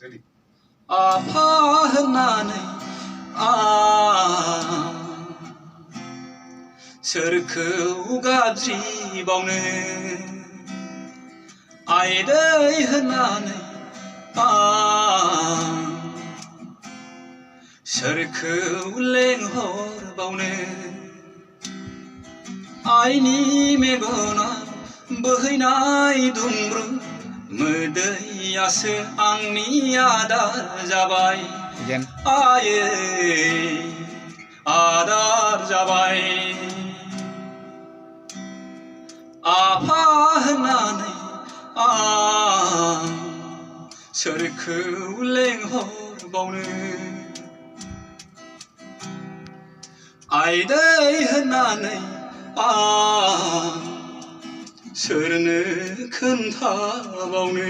आफा होननानै सोरखौ गाबज्रिबावनो आइदै होननानै सोरखौ लेंहरबावनो आइनि मेगना बोहैनाय दुंब्रुद मोदैयासो आंनि आदार जाबाय आयै आदार जाबाय आफा होननानै सोरखौ लेंहरबावनो आइदै होननानै सोरनो खोन्थाबावनो